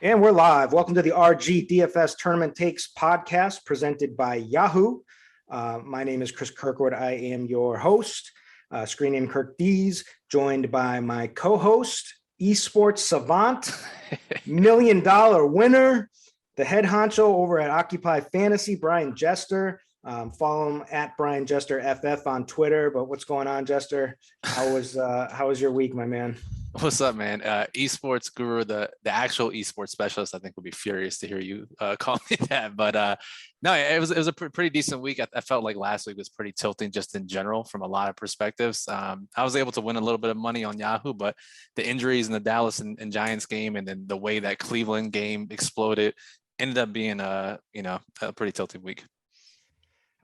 And we're live. Welcome to the RG DFS Tournament Takes podcast presented by Yahoo. My name is Chris Kirkwood. I am your host, screen name Kirk Dees, joined by my co-host, esports savant, $1 million winner, the head honcho over at Occupy Fantasy, Brian Jester. Follow him at Brian Jester FF on Twitter. But what's going on, Jester? How was your week, my man? What's up, man? Esports guru, the actual esports specialist, I think would be furious to hear you call me that. But no, it was a pretty decent week. I felt like last week was pretty tilting just in general from a lot of perspectives. I was able to win a little bit of money on Yahoo, but the injuries in the Dallas and Giants game, and then the way that Cleveland game exploded, ended up being a pretty tilting week.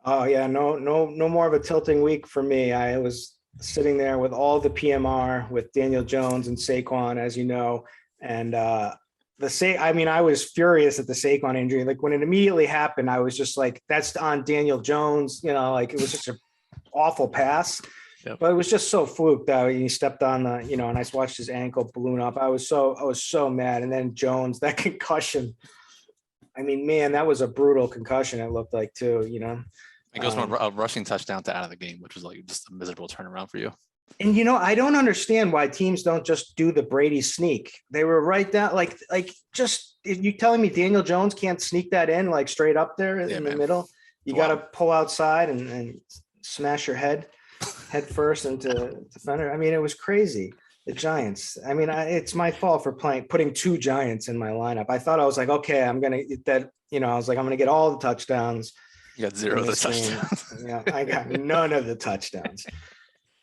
Oh yeah, no more of a tilting week for me. I was sitting there with all the PMR with Daniel Jones and Saquon, as you know, and I was furious at the Saquon injury. Like when it immediately happened, I was just like, that's on Daniel Jones, like it was just an awful pass. Yep. But it was just so fluke that he stepped on the, and I watched his ankle balloon up. I was so mad. And then Jones, that concussion. I mean, man, that was a brutal concussion. It looked like too, It goes from a rushing touchdown to out of the game, which was like just a miserable turnaround for you. And, I don't understand why teams don't just do the Brady sneak. They were right down, like just, if you telling me Daniel Jones can't sneak that in, like straight up there in the middle, you got to pull outside and smash your head first into defender. I mean, it was crazy. The Giants. I mean, it's my fault for putting two Giants in my lineup. I thought I was like, okay, I'm going to get that, I was like, I'm going to get all the touchdowns. You got zero of the touchdowns. Yeah, I got none of the touchdowns.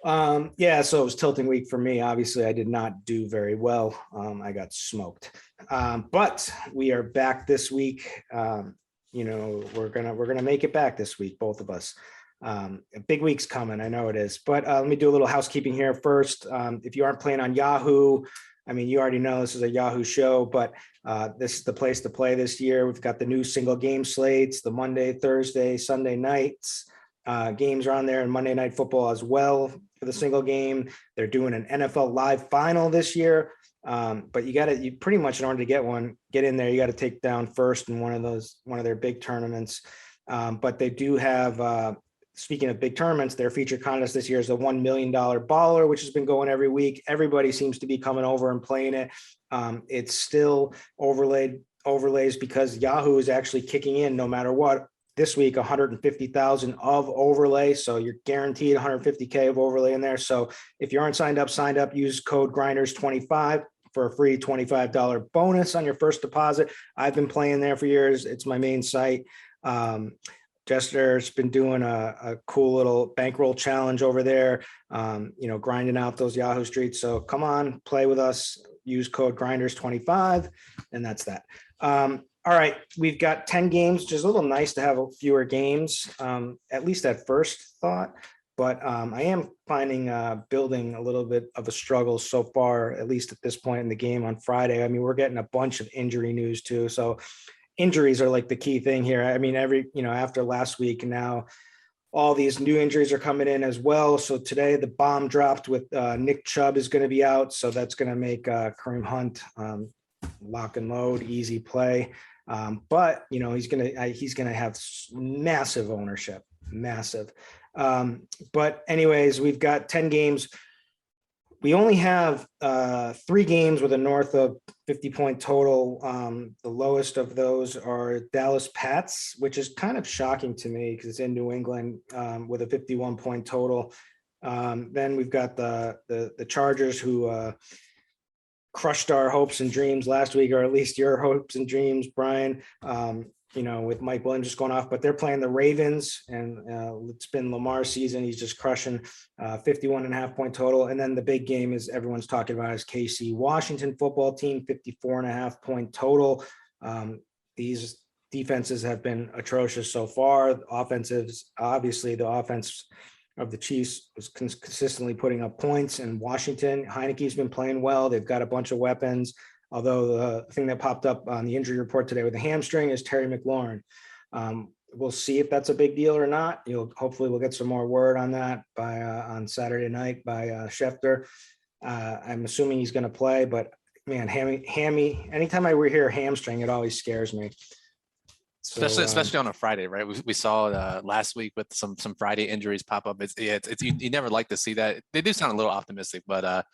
So it was tilting week for me. Obviously, I did not do very well. I got smoked. But we are back this week. We're gonna make it back this week, both of us. A big week's coming. I know it is. But let me do a little housekeeping here first. If you aren't playing on Yahoo, I mean, you already know this is a Yahoo show, but this is the place to play this year. We've got the new single game slates, the Monday, Thursday, Sunday nights. Games are on there, and Monday Night Football as well for the single game. They're doing an NFL live final this year. But you pretty much, in order to get in there, you got to take down first in one of their big tournaments. But they do have, speaking of big tournaments, their featured contest this year is the $1 million baller, which has been going every week. Everybody seems to be coming over and playing it. It's still overlays because Yahoo is actually kicking in no matter what. This week, 150,000 of overlay. So you're guaranteed 150K of overlay in there. So if you aren't signed up, use code Grinders25 for a free $25 bonus on your first deposit. I've been playing there for years. It's my main site. Jester's been doing a cool little bankroll challenge over there, grinding out those Yahoo streets. So come on, play with us, use code Grinders25, and that's that. All right, we've got 10 games, which is a little nice to have fewer games, at least at first thought. But I am finding building a little bit of a struggle so far, at least at this point in the game on Friday. I mean, we're getting a bunch of injury news too. So injuries are like the key thing here. I mean, after last week, now all these new injuries are coming in as well. So today the bomb dropped with Nick Chubb is going to be out. So that's going to make Kareem Hunt lock and load, easy play. But he's going to have massive ownership, massive. But anyways, we've got 10 games. We only have 3 games with a north of 50-point total. The lowest of those are Dallas Pats, which is kind of shocking to me because it's in New England with a 51-point total. Then we've got the Chargers, who crushed our hopes and dreams last week, or at least your hopes and dreams, Brian. with Mike Williams just going off, but they're playing the Ravens, and it's been Lamar's season. He's just crushing 51.5 point total. And then the big game is everyone's talking about is KC Washington football team, 54.5 point total. These defenses have been atrocious so far. Offensives, obviously the offense of the Chiefs was consistently putting up points, and Washington, Heineke's been playing well. They've got a bunch of weapons. Although the thing that popped up on the injury report today with the hamstring is Terry McLaurin. We'll see if that's a big deal or not. Hopefully we'll get some more word on that by on Saturday night by Schefter. I'm assuming he's going to play, but man, hammy. Anytime I hear hamstring, it always scares me. So, especially on a Friday, right? We saw last week with some Friday injuries pop up. It's you never like to see that. They do sound a little optimistic, but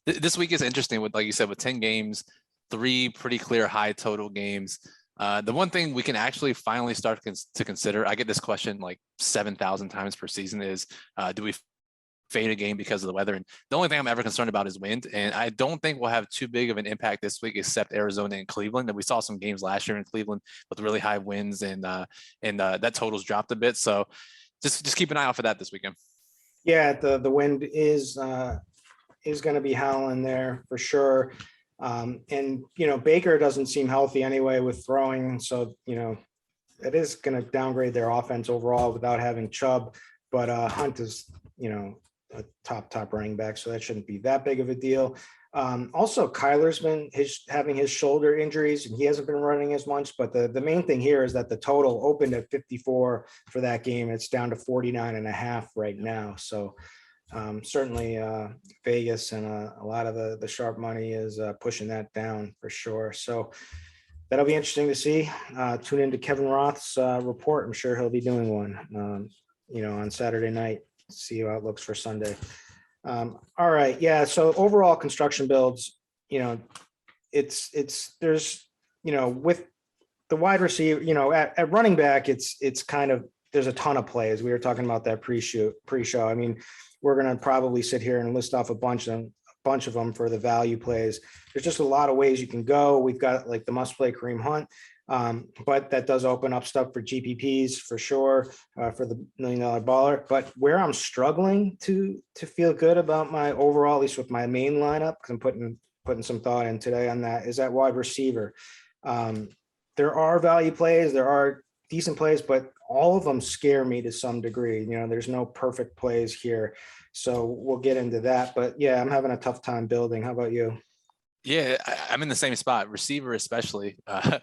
this week is interesting with, like you said, with 10 games. 3 pretty clear high total games. The one thing we can actually finally start to consider, I get this question like 7,000 times per season, is do we fade a game because of the weather? And the only thing I'm ever concerned about is wind. And I don't think we'll have too big of an impact this week, except Arizona and Cleveland. And we saw some games last year in Cleveland with really high winds, and that totals dropped a bit. So just keep an eye out for that this weekend. Yeah, the wind is going to be howling there for sure. And Baker doesn't seem healthy anyway with throwing, so it is going to downgrade their offense overall without having Chubb. But Hunt is a top running back, so that shouldn't be that big of a deal. Also, Kyler's been having his shoulder injuries, and he hasn't been running as much. But the main thing here is that the total opened at 54 for that game. It's down to 49.5 right now. So certainly Vegas and a lot of the sharp money is pushing that down for sure. So that'll be interesting to see. Tune into Kevin Roth's report. I'm sure he'll be doing one, on Saturday night. See how it looks for Sunday. All right. Yeah. So overall construction builds, there's with the wide receiver, at running back, it's kind of, there's a ton of plays. We were talking about that pre-show. I mean, we're going to probably sit here and list off a bunch of them for the value plays. There's just a lot of ways you can go. We've got like the must play Kareem Hunt, but that does open up stuff for GPPs for sure, for the $1 million baller. But where I'm struggling to feel good about my overall, at least with my main lineup, because I'm putting some thought in today on that, is that wide receiver. There are value plays, there are decent plays, but all of them scare me to some degree. There's no perfect plays here. So we'll get into that. But yeah, I'm having a tough time building. How about you? Yeah, I'm in the same spot, receiver especially. I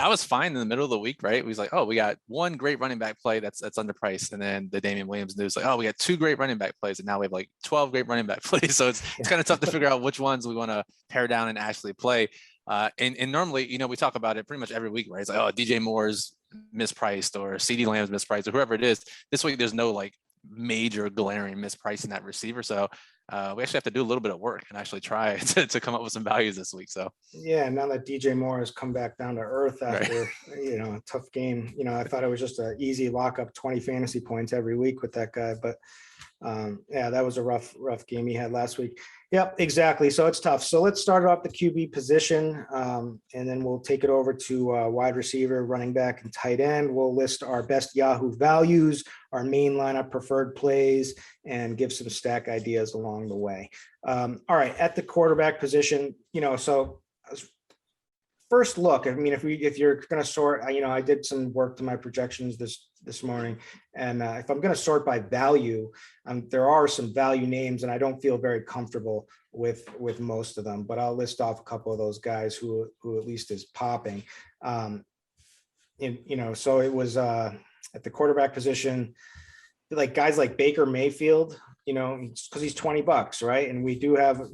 was fine in the middle of the week, right? We was like, oh, we got one great running back play that's underpriced, and then the Damian Williams news, like, oh, we got 2 great running back plays, and now we have like 12 great running back plays. So it's kind of tough to figure out which ones we want to pare down and actually play. And normally, we talk about it pretty much every week, right? It's like, oh, DJ Moore's mispriced, or CD Lamb's mispriced, or whoever it is. This week, there's no like major glaring mispricing that receiver. So we actually have to do a little bit of work and actually try to come up with some values this week. So yeah, now that DJ Moore has come back down to earth after a tough game, I thought it was just an easy lock up 20 fantasy points every week with that guy, but yeah, that was a rough game he had last week. Yep, exactly. So it's tough. So let's start off the QB position, and then we'll take it over to wide receiver, running back, and tight end. We'll list our best Yahoo values, our main lineup preferred plays, and give some stack ideas along the way. All right, at the quarterback position, so first look, I mean, if you're going to sort, I did some work to my projections this morning, and if I'm going to sort by value, there are some value names, and I don't feel very comfortable with most of them, but I'll list off a couple of those guys who at least is popping. So it was at the quarterback position, like guys like Baker Mayfield, because he's $20, right? And we do have,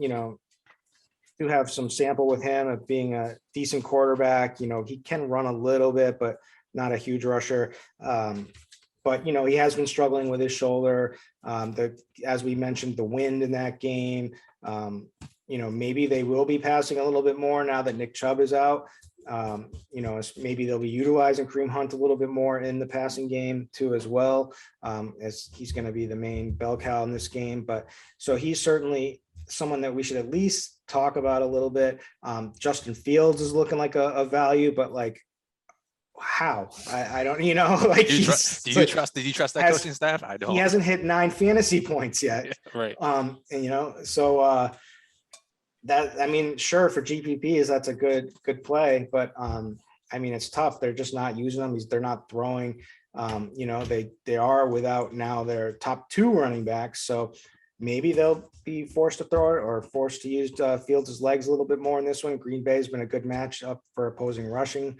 some sample with him of being a decent quarterback. He can run a little bit, but not a huge rusher. But, he has been struggling with his shoulder. As we mentioned, the wind in that game, maybe they will be passing a little bit more now that Nick Chubb is out. Maybe they'll be utilizing Kareem Hunt a little bit more in the passing game too, as well, as he's going to be the main bell cow in this game. But so he's certainly someone that we should at least talk about a little bit. Justin Fields is looking like a value, but like how? I don't, like Do you trust that coaching staff? I don't. He hasn't hit 9 fantasy points yet. Yeah, right. And so that, I mean, sure, for GPPs, that's a good play, but I mean, it's tough. They're just not using them. They're not throwing. They are without now their top 2 running backs. So maybe they'll be forced to throw it or forced to use Fields' legs a little bit more in this one. Green Bay's been a good match up for opposing rushing.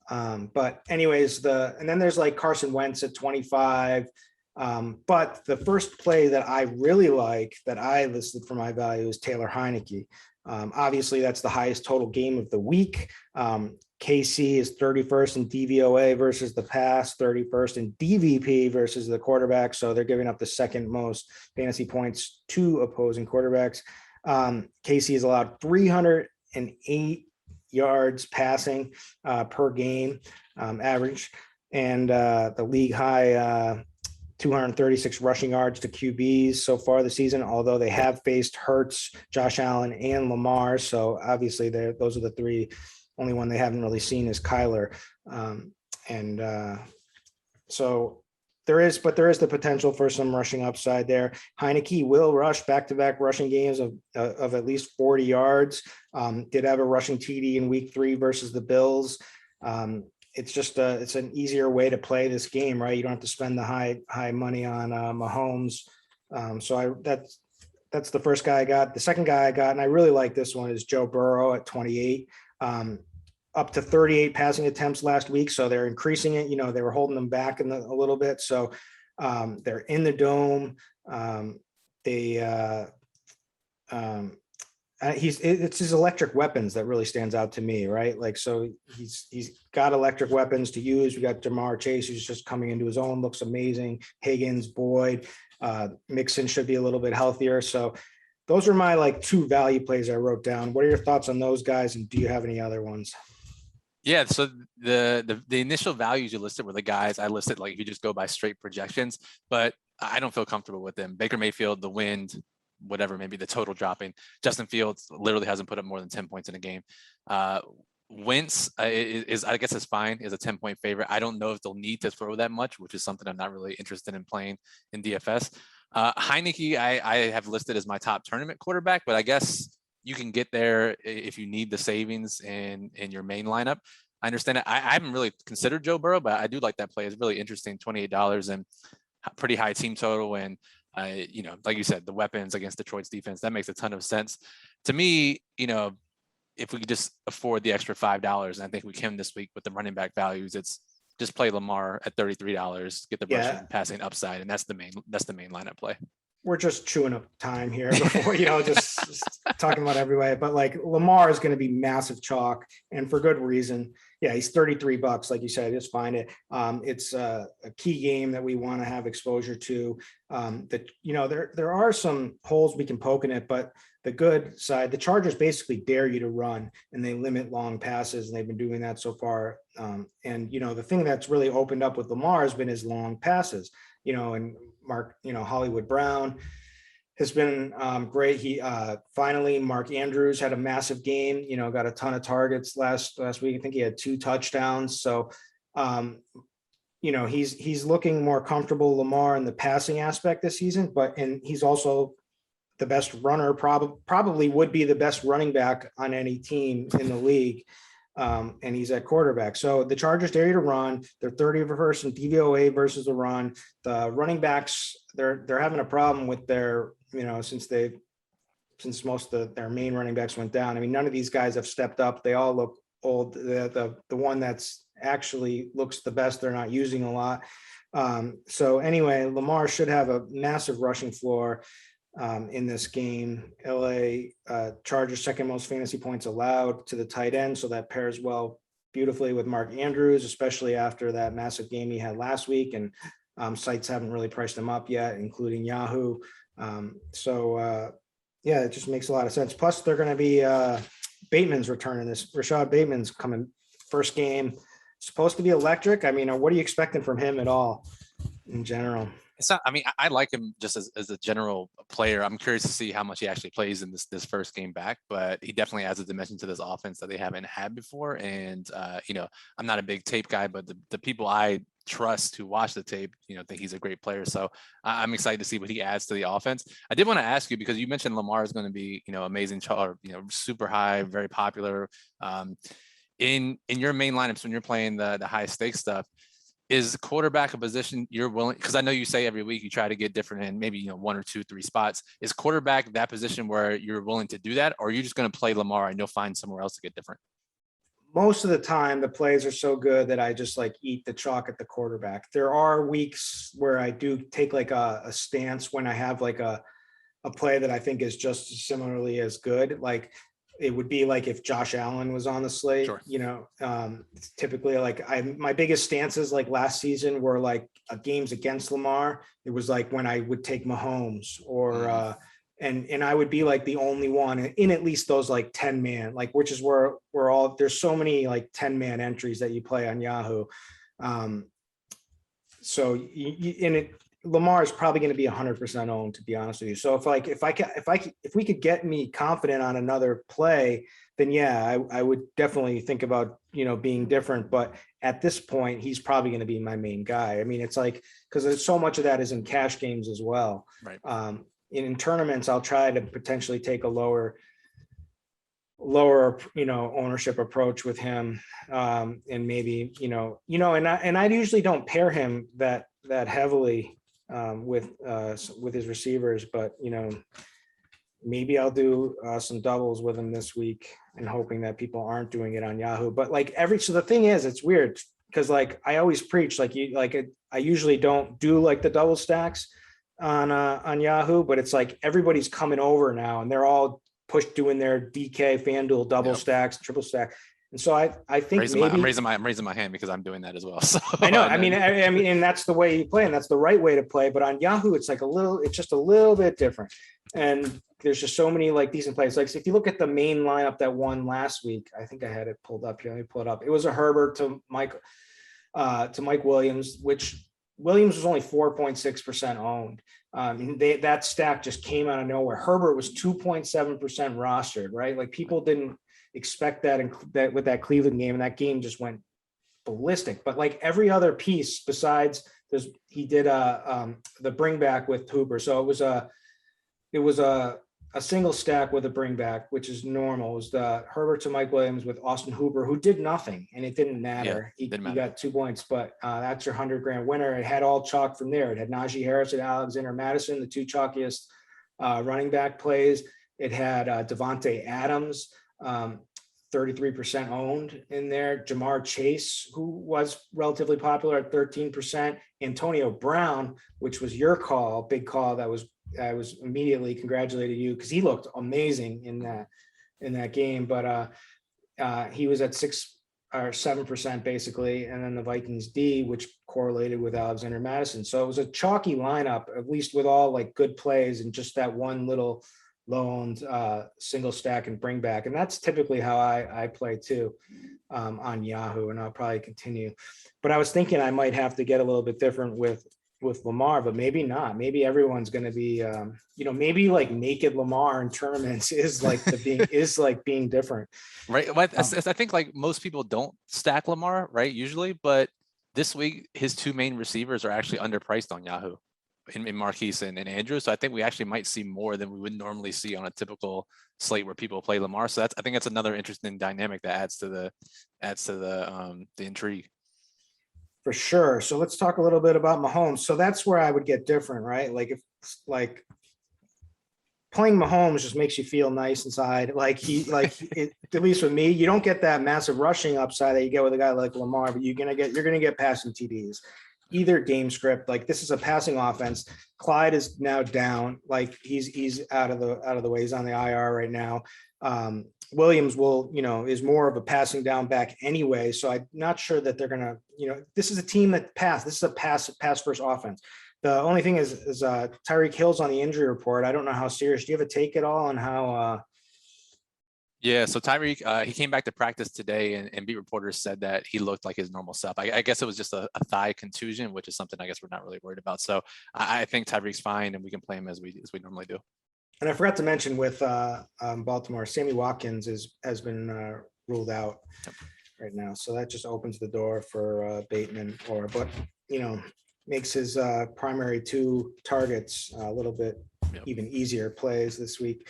But anyways, and then there's like Carson Wentz at 25. But the first play that I really like that I listed for my value is Taylor Heineke. Obviously, that's the highest total game of the week. KC is 31st in DVOA versus the pass, 31st in DVP versus the quarterback. So they're giving up the second most fantasy points to opposing quarterbacks. KC has allowed 308 yards passing per game average, and the league high 236 rushing yards to QBs so far this season, although they have faced Hurts, Josh Allen, and Lamar. So obviously those are the 3. Only one they haven't really seen is Kyler. So there is the potential for some rushing upside there. Heineke will rush back-to-back rushing games of at least 40 yards. Did have a rushing TD in week 3 versus the Bills. It's just it's an easier way to play this game, right? You don't have to spend the high money on Mahomes. That's the first guy I got. The second guy I got, and I really like this one, is Joe Burrow at 28. Up to 38 passing attempts last week. So they're increasing it. They were holding them back a little bit. So they're in the dome. It's his electric weapons that really stands out to me, right? Like, so he's got electric weapons to use. We got Jamar Chase, who's just coming into his own, looks amazing. Higgins, Boyd, Mixon should be a little bit healthier. So those are my 2 value plays I wrote down. What are your thoughts on those guys? And do you have any other ones? Yeah, so the initial values you listed were the guys I listed, if you just go by straight projections, but I don't feel comfortable with them. Baker Mayfield, the wind, whatever, maybe the total dropping. Justin Fields literally hasn't put up more than 10 points in a game. Wentz is I guess is fine, is a 10-point favorite. I don't know if they'll need to throw that much, which is something I'm not really interested in playing in DFS. Heineke, I have listed as my top tournament quarterback, but I guess you can get there if you need the savings in your main lineup. I understand it. I haven't really considered Joe Burrow, but I do like that play. It's really interesting, $28 and pretty high team total. And, like you said, the weapons against Detroit's defense, that makes a ton of sense. To me, if we could just afford the extra $5, and I think we can this week with the running back values, it's just play Lamar at $33, get the rushing passing upside, and that's the main lineup play. We're just chewing up time here before, just talking about every way. But Lamar is going to be massive chalk, and for good reason. Yeah, he's $33, like you said. Just find it. It's a key game that we want to have exposure to. There are some holes we can poke in it, but the good side, the Chargers basically dare you to run, and they limit long passes, and they've been doing that so far. And the thing that's really opened up with Lamar has been his long passes. And Hollywood Brown has been great. He finally, Mark Andrews had a massive game, got a ton of targets last week. I think he had 2 touchdowns. So, he's looking more comfortable, Lamar, in the passing aspect this season, and he's also the best runner, probably would be the best running back on any team in the league. And he's at quarterback. So the Chargers dare you to run. They're 31st in DVOA versus the run. The running backs, they're having a problem with their, since most of their main running backs went down. I mean, none of these guys have stepped up. They all look old. The one that's actually looks the best, they're not using a lot. So anyway, Lamar should have a massive rushing floor in this game. LA Chargers second most fantasy points allowed to the tight end, so that pairs well beautifully with Mark Andrews, especially after that massive game he had last week. And sites haven't really priced him up yet, including Yahoo. Yeah, it just makes a lot of sense. Plus, they're going to be Bateman's returning. This Rashad Bateman's coming first game, supposed to be electric. I mean, what are you expecting from him at all in general? It's not, I mean, I like him just as a general player. I'm curious to see how much he actually plays in this first game back, but he definitely adds a dimension to this offense that they haven't had before. And I'm not a big tape guy, but the people I trust to watch the tape, think he's a great player. So I'm excited to see what he adds to the offense. I did want to ask you, because you mentioned Lamar is going to be, amazing, or super high, very popular. In your main lineups when you're playing the high stakes stuff, is quarterback a position you're willing, because I know you say every week you try to get different in maybe 1 or 2, 3 spots. Is quarterback that position where you're willing to do that, or are you just going to play Lamar and you'll find somewhere else to get different? Most of the time the plays are so good that I just like eat the chalk at the quarterback. There are weeks where I do take like a stance when I have like a play that I think is just similarly as good. Like it would be like if Josh Allen was on the slate, Sure. Typically like my biggest stances like last season were like games against Lamar. It was like when I would take Mahomes or and I would be like the only one in at least those like 10 man, like, which is where we're all, there's so many like 10 man entries that you play on Yahoo. So Lamar is probably going to be 100% owned, to be honest with you. So if we could get me confident on another play, then yeah, I would definitely think about, being different. But at this point, he's probably going to be my main guy. I mean, it's like, because there's so much of that is in cash games as well. Right. In tournaments, I'll try to potentially take a lower ownership approach with him. And maybe, and I usually don't pair him that heavily with his receivers, but maybe I'll do some doubles with him this week and hoping that people aren't doing it on Yahoo. But like so the thing is, it's weird because like I always preach I usually don't do like the double stacks on Yahoo, but it's like everybody's coming over now and they're all doing their DK FanDuel double stacks, triple stack. And so I think I'm raising my hand because I'm doing that as well. So I know. I mean, and that's the way you play, and that's the right way to play. But on Yahoo, it's like it's just a little bit different. And there's just so many like decent plays. Like, so if you look at the main lineup that won last week, I think I had it pulled up here. Let me pull it up. It was a Herbert to Mike Williams, which Williams was only 4.6% owned. That stack just came out of nowhere. Herbert was 2.7% rostered, right? Like people didn't expect that with that Cleveland game, and that game just went ballistic. But like every other piece besides this, he did the bring back with Hooper. So it was a single stack with a bring back, which is normal. It was the Herbert to Mike Williams with Austin Hooper, who did nothing, and it didn't matter. He got 2 points, but that's your $100,000 winner. It had all chalk from there. It had Najee Harris and Alexander Madison, the two chalkiest running back plays. It had Devontae Adams, 33% owned in there. Jamar Chase, who was relatively popular at 13%. Antonio Brown, which was your call, big call. I was immediately congratulated you because he looked amazing in that game. But he was at 6 or 7% basically, and then the Vikings D, which correlated with Alexander Madison. So it was a chalky lineup, at least with all like good plays and just that one little loaned single stack and bring back. And that's typically how I play too on Yahoo, and I'll probably continue. But I was thinking I might have to get a little bit different with Lamar, but maybe not. Maybe everyone's going to be, maybe like naked Lamar in tournaments is like being different. Right. I think like most people don't stack Lamar, right? Usually, but this week his two main receivers are actually underpriced on Yahoo in Marquise and Andrew. So I think we actually might see more than we would normally see on a typical slate where people play Lamar. So I think that's another interesting dynamic that adds to the intrigue. For sure. So let's talk a little bit about Mahomes. So that's where I would get different, right? Like if playing Mahomes just makes you feel nice inside. At least with me, you don't get that massive rushing upside that you get with a guy like Lamar, but you're gonna get passing TDs. Either game script, like this is a passing offense. Clyde is now down, like he's out of the way. He's on the IR right now. Williams is more of a passing down back anyway. So I'm not sure that they're gonna, this is a team that this is a pass first offense. The only thing is Tyreek Hill's on the injury report. I don't know how serious. Do you have a take at all on how? Yeah, so Tyreek, he came back to practice today, and beat reporters said that he looked like his normal self. I guess it was just a thigh contusion, which is something I guess we're not really worried about. So I think Tyreek's fine, and we can play him as we normally do. And I forgot to mention with Baltimore, Sammy Watkins has been ruled out right now, so that just opens the door for Bateman, but makes his primary two targets a little bit even easier plays this week.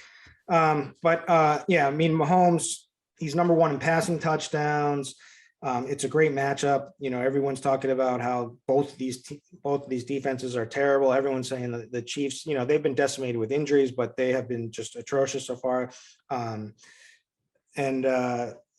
Yeah, I mean, Mahomes, he's number one in passing touchdowns. It's a great matchup. Everyone's talking about how both of these defenses are terrible. Everyone's saying that the Chiefs, they've been decimated with injuries, but they have been just atrocious so far.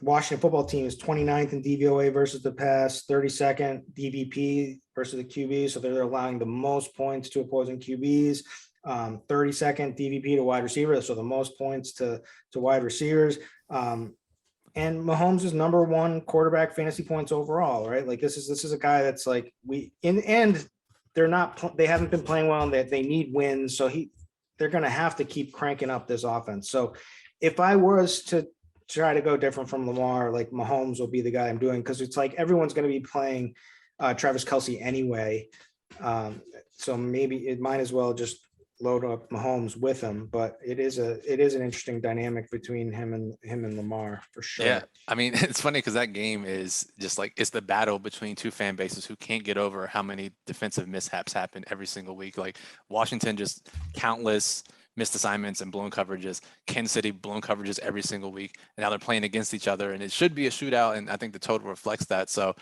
Washington football team is 29th in DVOA versus the pass, 32nd DVP versus the QB. So they're allowing the most points to opposing QBs. 32nd DVP to wide receiver, so the most points to wide receivers. And Mahomes is number one quarterback fantasy points overall, right? Like this is a guy that's like they haven't been playing well, and they need wins, so they're going to have to keep cranking up this offense. So if I was to try to go different from Lamar, like Mahomes will be the guy I'm doing, because it's like everyone's going to be playing Travis Kelce anyway. So maybe it might as well just load up Mahomes with him, but it is an interesting dynamic between him and Lamar for sure. Yeah, I mean, it's funny because that game is just like it's the battle between two fan bases who can't get over how many defensive mishaps happen every single week. Like Washington, just countless missed assignments and blown coverages. Kansas City blown coverages every single week, and now they're playing against each other, and it should be a shootout, and I think the total reflects that. So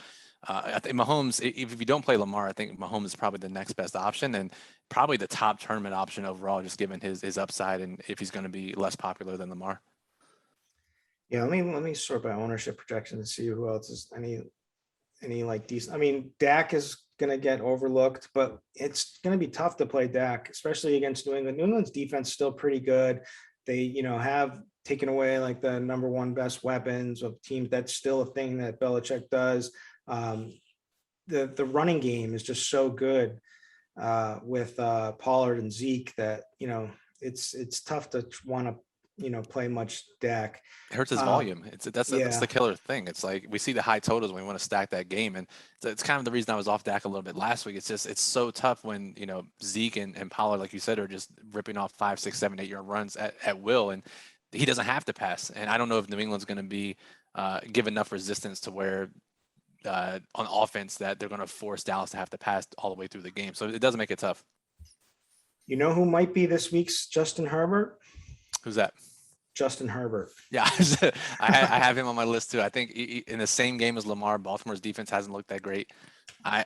I think Mahomes, if you don't play Lamar, I think Mahomes is probably the next best option, and probably the top tournament option overall, just given his upside and if he's going to be less popular than Lamar. Yeah, let me sort by ownership projections and see who else is any like decent. I mean, Dak is going to get overlooked, but it's going to be tough to play Dak, especially against New England. New England's defense is still pretty good. They, have taken away like the number one best weapons of teams. That's still a thing that Belichick does. The running game is just so good with Pollard and Zeke that it's tough to want to play much Dak. It hurts his volume. That's the killer thing. It's like we see the high totals when we want to stack that game, and it's kind of the reason I was off Dak a little bit last week. It's so tough when Zeke and Pollard, like you said, are just ripping off 5, 6, 7, 8-yard runs at will, and he doesn't have to pass. And I don't know if New England's going to be give enough resistance to where on offense that they're going to force Dallas to have to pass all the way through the game. So it doesn't make it tough. You know who might be this week's Justin Herbert? Who's that? Justin Herbert. Yeah, I have him on my list too. I think in the same game as Lamar, Baltimore's defense hasn't looked that great. I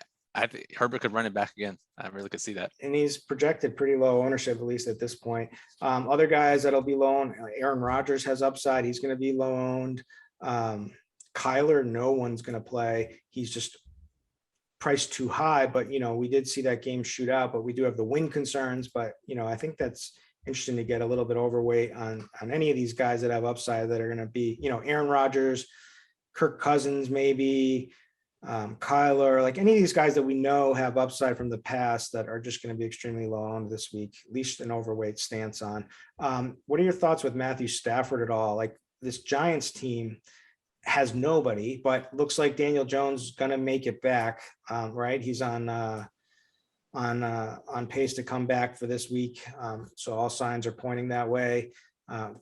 think Herbert could run it back again. I really could see that. And he's projected pretty low ownership, at least at this point. Other guys that'll be low owned, Aaron Rodgers has upside. He's going to be low owned. Kyler, no one's going to play. He's just priced too high, but we did see that game shoot out, but we do have the win concerns. But I think that's interesting to get a little bit overweight on any of these guys that have upside that are going to be, Aaron Rodgers, Kirk Cousins, maybe Kyler, like any of these guys that we know have upside from the past that are just going to be extremely low on this week, at least an overweight stance on. What are your thoughts with Matthew Stafford at all? Like this Giants team has nobody, but looks like Daniel Jones is going to make it back. Right. He's on pace to come back for this week. So all signs are pointing that way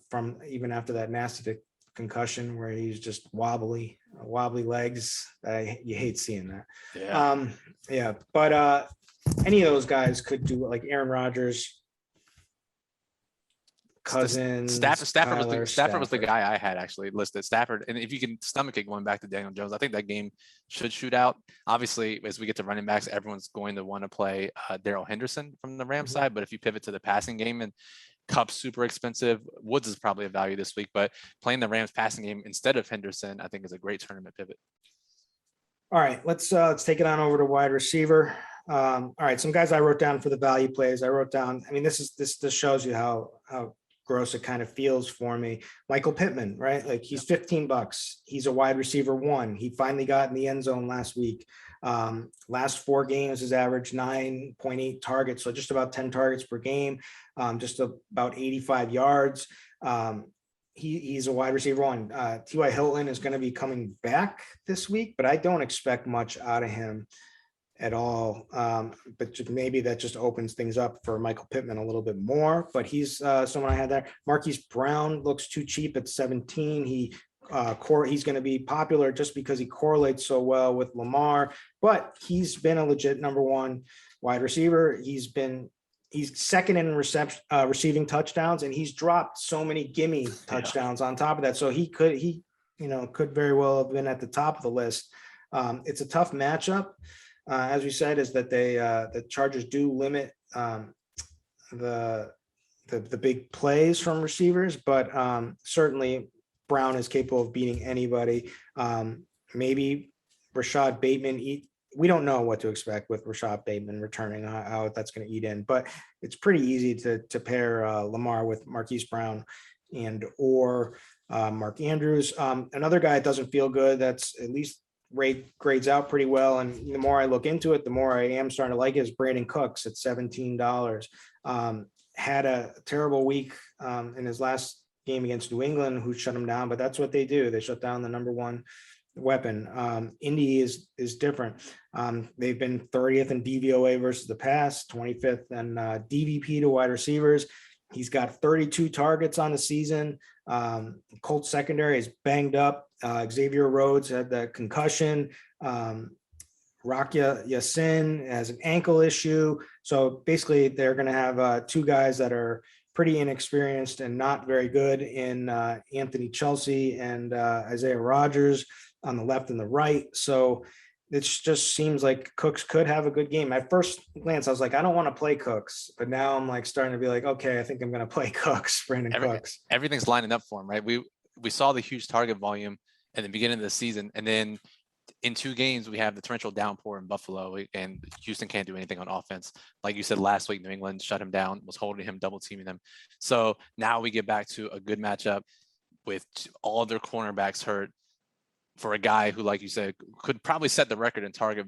from even after that nasty concussion where he's just wobbly legs. You hate seeing that. Yeah. But any of those guys could do it, like Aaron Rodgers, Cousins. Stafford was the guy I had actually listed. Stafford, and if you can stomach it going back to Daniel Jones, I think that game should shoot out. Obviously, as we get to running backs, everyone's going to want to play Darrell Henderson from the Rams side. But if you pivot to the passing game, and Cup's super expensive, Woods is probably a value this week. But playing the Rams passing game instead of Henderson, I think is a great tournament pivot. All right, let's take it on over to wide receiver. All right, some guys I wrote down for the value plays. I wrote down. I mean, this shows you how gross it kind of feels for me. Michael Pittman, right? Like he's $15. He's a wide receiver 1. He finally got in the end zone last week. Last 4 games has averaged 9.8 targets, so just about 10 targets per game, just about 85 yards. he's a wide receiver one. T.Y. Hilton is going to be coming back this week, but I don't expect much out of him at all. But maybe that just opens things up for Michael Pittman a little bit more. But he's someone I had there. Marquise Brown looks too cheap at 17. He's going to be popular just because he correlates so well with Lamar, but he's been a legit number one wide receiver. He's second in receiving touchdowns, and he's dropped so many gimme touchdowns on top of that. So he could very well have been at the top of the list. It's a tough matchup. As we said, is that the Chargers do limit the big plays from receivers, but certainly Brown is capable of beating anybody. Maybe Rashad Bateman. We don't know what to expect with Rashad Bateman returning, how that's going to eat in, but it's pretty easy to pair Lamar with Marquise Brown or Mark Andrews. Another guy that doesn't feel good, that's at least grades out pretty well, and the more I look into it, the more I am starting to like it, is Brandon Cooks at $17. Had a terrible week in his last game against New England, who shut him down, but that's what they do. They shut down the number one weapon. Indy is different. They've been 30th in DVOA versus the pass, 25th in DVP to wide receivers. He's got 32 targets on the season. Colts secondary is banged up. Xavier Rhodes had the concussion. Rakia Yassin has an ankle issue. So basically they're going to have two guys that are pretty inexperienced and not very good in Anthony Chelsea and Isaiah Rodgers on the left and the right. So it just seems like Cooks could have a good game. At first glance, I was like, I don't want to play Cooks, but now I'm like starting to be like, okay, I think I'm going to play Cooks, Brandon Cooks. Everything's lining up for him, right? We saw the huge target volume at the beginning of the season, and then in 2 games, we have the torrential downpour in Buffalo, and Houston can't do anything on offense. Like you said, last week, New England shut him down, was holding him, double teaming him. So now we get back to a good matchup with all of their cornerbacks hurt, for a guy who, like you said, could probably set the record in target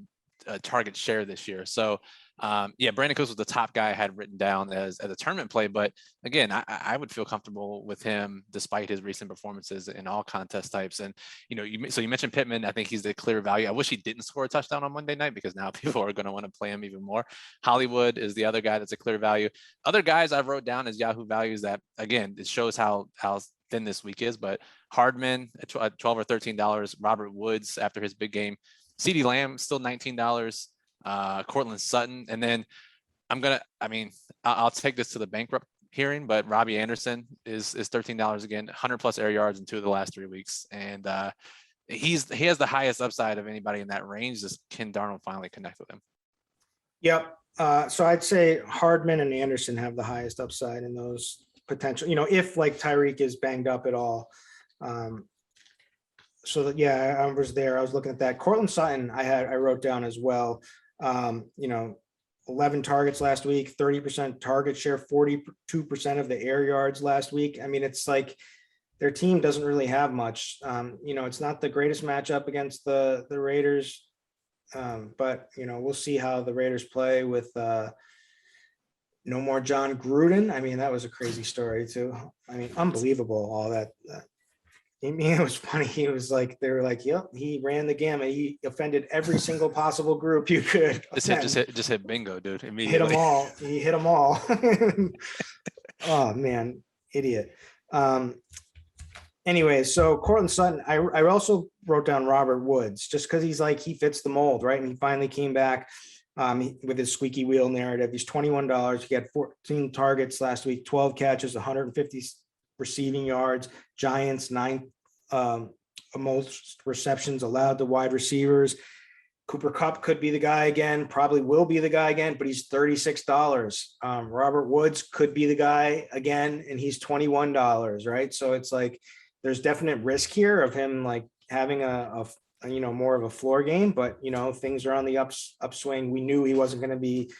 share this year. So Brandon Cooks was the top guy I had written down as a tournament play. But again, I would feel comfortable with him despite his recent performances in all contest types. And, so you mentioned Pittman. I think he's the clear value. I wish he didn't score a touchdown on Monday night, because now people are going to want to play him even more. Hollywood is the other guy that's a clear value. Other guys I've wrote down as Yahoo values that, again, it shows how thin this week is, but Hardman at $12 or $13, Robert Woods after his big game, CeeDee Lamb still $19, Cortland Sutton, and then I'll take this to the bankrupt hearing, but Robbie Anderson is $13 again, 100 plus air yards in 2 of the last 3 weeks, and he has the highest upside of anybody in that range. Just can Darnold finally connect with him? Yep. So I'd say Hardman and Anderson have the highest upside in those potential, if like Tyreek is banged up at all. I was there. I was looking at that. Cortland Sutton, I wrote down as well. 11 targets last week, 30% target share, 42% of the air yards last week. I mean, it's like their team doesn't really have much. It's not the greatest matchup against the Raiders, but we'll see how the Raiders play with no more John Gruden. I mean, that was a crazy story too. I mean, unbelievable, all that. I mean, it was funny. He was like, they were like, yep, he ran the gamut. He offended every single possible group you could. Just hit bingo, dude. Immediately. Hit them all. He hit them all. Oh man, idiot. Anyway, so Cortland Sutton, I also wrote down Robert Woods just because he fits the mold, right? And he finally came back with his squeaky wheel narrative. He's $21. He had 14 targets last week, 12 catches, 150 receiving yards. Giants, 9 most receptions allowed to wide receivers. Cooper Kupp could be the guy again, probably will be the guy again, but he's $36. Robert Woods could be the guy again, and he's $21, right? So it's like there's definite risk here of him like having a more of a floor game, but things are on the upswing. We knew he wasn't going to be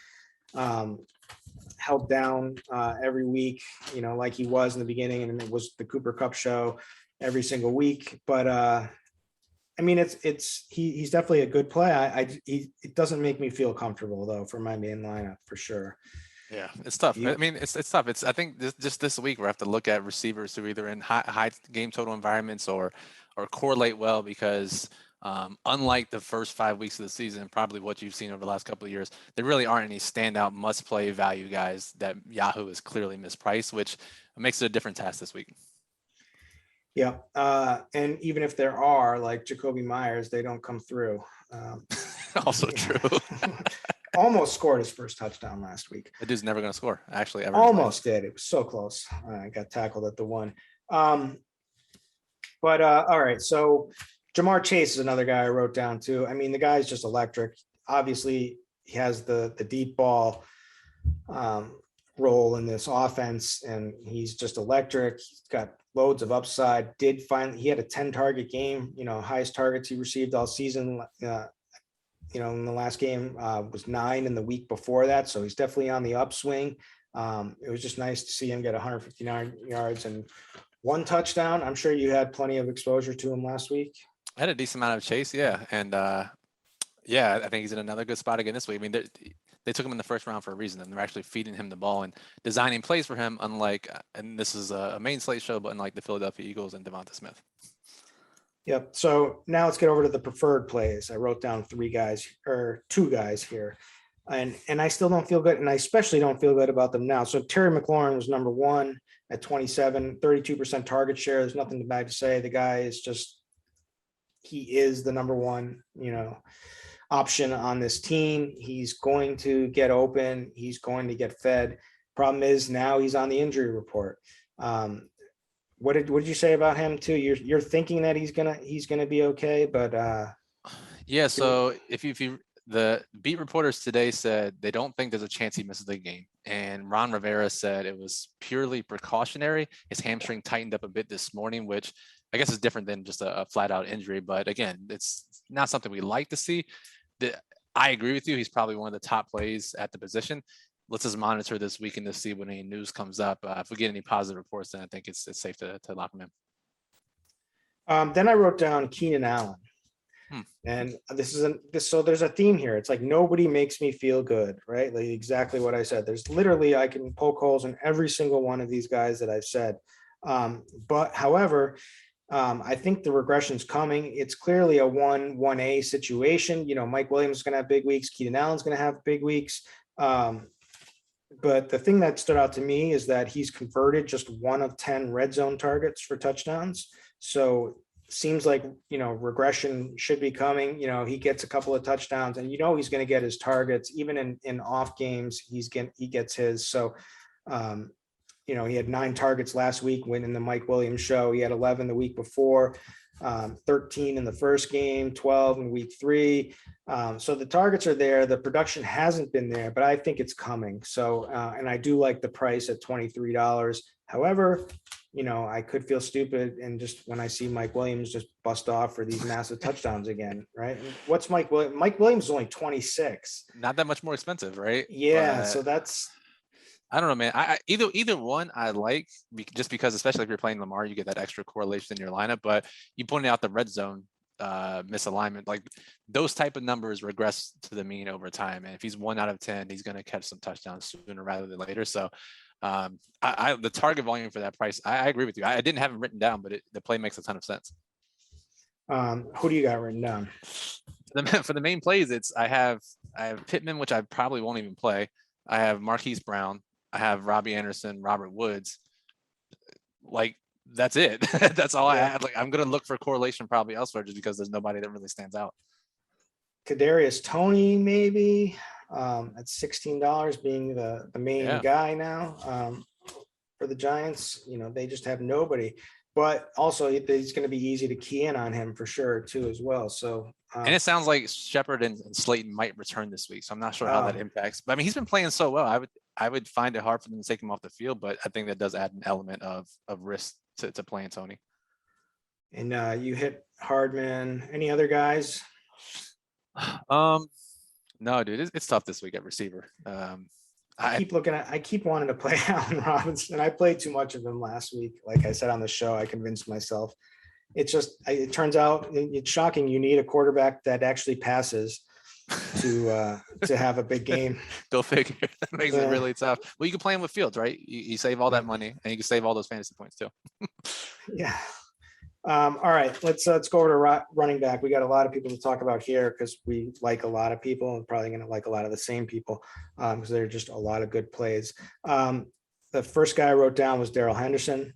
held down every week, like he was in the beginning, and it was the Cooper Kupp show every single week. But I mean, he's definitely a good play. It doesn't make me feel comfortable though for my main lineup for sure. Yeah, it's tough. I You, mean, it's tough. I think just this week we have to look at receivers who are either in high game total environments or correlate well because unlike the first 5 weeks of the season, probably what you've seen over the last couple of years, there really aren't any standout must play value guys that Yahoo is clearly mispriced, which makes it a different task this week. yeah. And even if there are, like Jacoby Myers, they don't come through. Also true. Almost scored his first touchdown last week. The dude's never going to score, actually, ever. Almost did. It was so close. I got tackled at the one. But all right. So Jamar Chase is another guy I wrote down too. I mean, the guy's just electric. Obviously, he has the deep ball role in this offense, and he's just electric. He's got loads of upside. He had a 10 target game, highest targets he received all season. In the last game was 9 in the week before that. So he's definitely on the upswing. It was just nice to see him get 159 yards and 1 touchdown. I'm sure you had plenty of exposure to him last week. I had a decent amount of Chase. Yeah. And yeah, I think he's in another good spot again this week. I mean, they took him in the first round for a reason, and they're actually feeding him the ball and designing plays for him, unlike, and this is a main slate show, but unlike the Philadelphia Eagles and Devonta Smith. Yep. So now let's get over to the preferred plays. I wrote down 2 guys here, and I still don't feel good. And I especially don't feel good about them now. So Terry McLaurin was number 1 at 27, 32% target share. There's nothing bad to say. The guy is he is the number 1, option on this team. He's going to get open. He's going to get fed. Problem is now he's on the injury report. What did you say about him too? You're thinking that he's gonna be okay, but yeah. So if the beat reporters today said they don't think there's a chance he misses the game, and Ron Rivera said it was purely precautionary. His hamstring tightened up a bit this morning, which I guess is different than just a flat out injury. But again, it's not something we like to see. I agree with you. He's probably one of the top plays at the position. Let's just monitor this weekend to see when any news comes up. If we get any positive reports, then I think it's safe to lock him in. Then I wrote down Keenan Allen. And so there's a theme here. It's like nobody makes me feel good, right? Like exactly what I said. There's literally, I can poke holes in every single one of these guys that I've said. But however, I think the regression's coming. It's clearly a 1A situation. Mike Williams is going to have big weeks. Keenan Allen's going to have big weeks. But the thing that stood out to me is that he's converted just 1 of 10 red zone targets for touchdowns. So seems like, regression should be coming. He gets a couple of touchdowns and, he's going to get his targets even in off games. He gets his. So, he had 9 targets last week when in the Mike Williams show. He had 11 the week before, 13 in the first game, 12 in week 3. So the targets are there. The production hasn't been there, but I think it's coming. So, and I do like the price at $23. However, I could feel stupid and just when I see Mike Williams just bust off for these massive touchdowns again, right? What's Mike Williams? Mike Williams is only 26. Not that much more expensive, right? Yeah. But So that's. I don't know, man. I either one I like just because, especially if you're playing Lamar, you get that extra correlation in your lineup. But you pointed out the red zone misalignment, like those type of numbers regress to the mean over time. And if he's 1 out of 10, he's going to catch some touchdowns sooner rather than later. So the target volume for that price, I agree with you. I didn't have it written down, but the play makes a ton of sense. Who do you got written down? For the main plays, I have Pittman, which I probably won't even play. I have Marquise Brown. I have Robbie Anderson, Robert Woods. Like that's it. That's all I had. Like I'm gonna look for correlation probably elsewhere just because there's nobody that really stands out. Kadarius Toney maybe at $16 being the main guy now for the Giants. They just have nobody. But also it's going to be easy to key in on him for sure too as well. So and it sounds like Shepard and Slayton might return this week. So I'm not sure how that impacts. But I mean he's been playing so well. I would find it hard for them to take him off the field, but I think that does add an element of risk to playing Toney. And you hit Hardman. Any other guys? No, dude, it's tough this week at receiver. I keep wanting to play Allen Robinson. I played too much of him last week. Like I said on the show, I convinced myself. It's just, it turns out it's shocking. You need a quarterback that actually passes. to have a big game. Go figure. That makes it Yeah. really tough. Well, you can play him with Fields, right? You save all that Yeah. money, and you can save all those fantasy points too. Yeah. All right, let's go over to running back. We got a lot of people to talk about here because we like a lot of people and probably going to like a lot of the same people because there are just a lot of good plays. The first guy I wrote down was Darrell Henderson.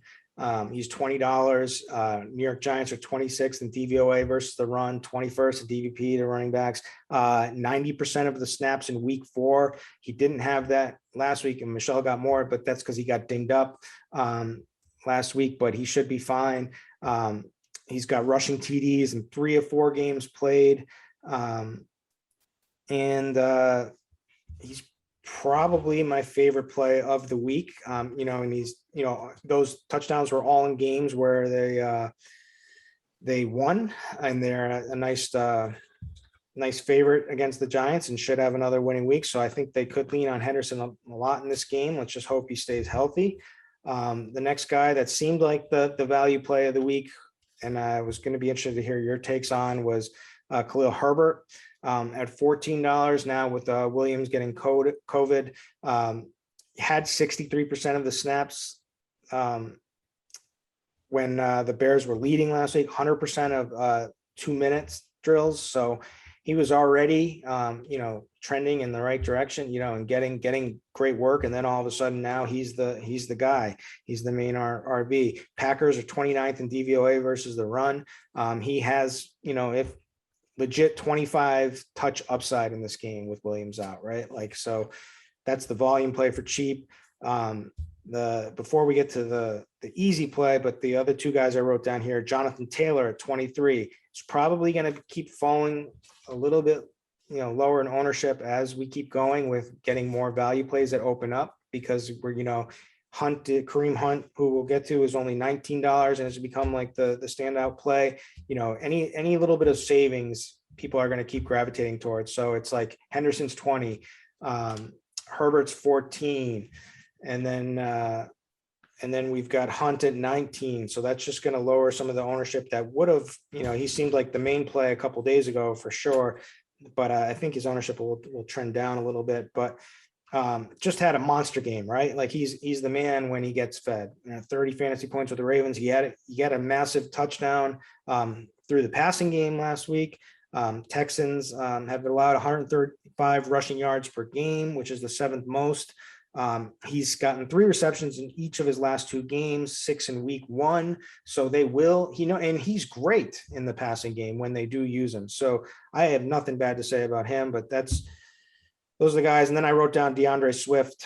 He's $20. New York Giants are 26th in DVOA versus the run, 21st in DVP to running backs. 90% of the snaps in week 4. He didn't have that last week, and Michelle got more, but that's because he got dinged up last week, but he should be fine. He's got rushing TDs in 3 of 4 games played. And he's probably my favorite play of the week. And he's, those touchdowns were all in games where they won, and they're a nice favorite against the Giants and should have another winning week. So I think they could lean on Henderson a lot in this game. Let's just hope he stays healthy. The next guy that seemed like the value play of the week, and I was going to be interested to hear your takes on, was Khalil Herbert at $14 now with Williams getting COVID. Had 63% of the snaps when the Bears were leading last week, 100% of 2 minutes drills. So he was already, trending in the right direction, and getting great work. And then all of a sudden now he's the guy. He's the main RB. Packers are 29th in DVOA versus the run. He has, if legit 25 touch upside in this game with Williams out, right? So that's the volume play for cheap. Before we get to the easy play, but the other 2 guys I wrote down here, Jonathan Taylor at 23 is probably going to keep falling a little bit, lower in ownership as we keep going with getting more value plays that open up, because we're, Kareem Hunt, who we'll get to, is only $19 and has become like the standout play. Any little bit of savings, people are going to keep gravitating towards. So it's like Henderson's 20, Herbert's 14. And then we've got Hunt at 19. So that's just going to lower some of the ownership that would have, he seemed like the main play a couple of days ago for sure. But I think his ownership will trend down a little bit. But just had a monster game, right? Like he's the man when he gets fed. 30 fantasy points with the Ravens. He had a massive touchdown through the passing game last week. Texans have allowed 135 rushing yards per game, which is the 7th most. He's gotten 3 receptions in each of his last 2 games, 6 in week 1. So they will, and he's great in the passing game when they do use him. So I have nothing bad to say about him, but those are the guys. And then I wrote down DeAndre Swift,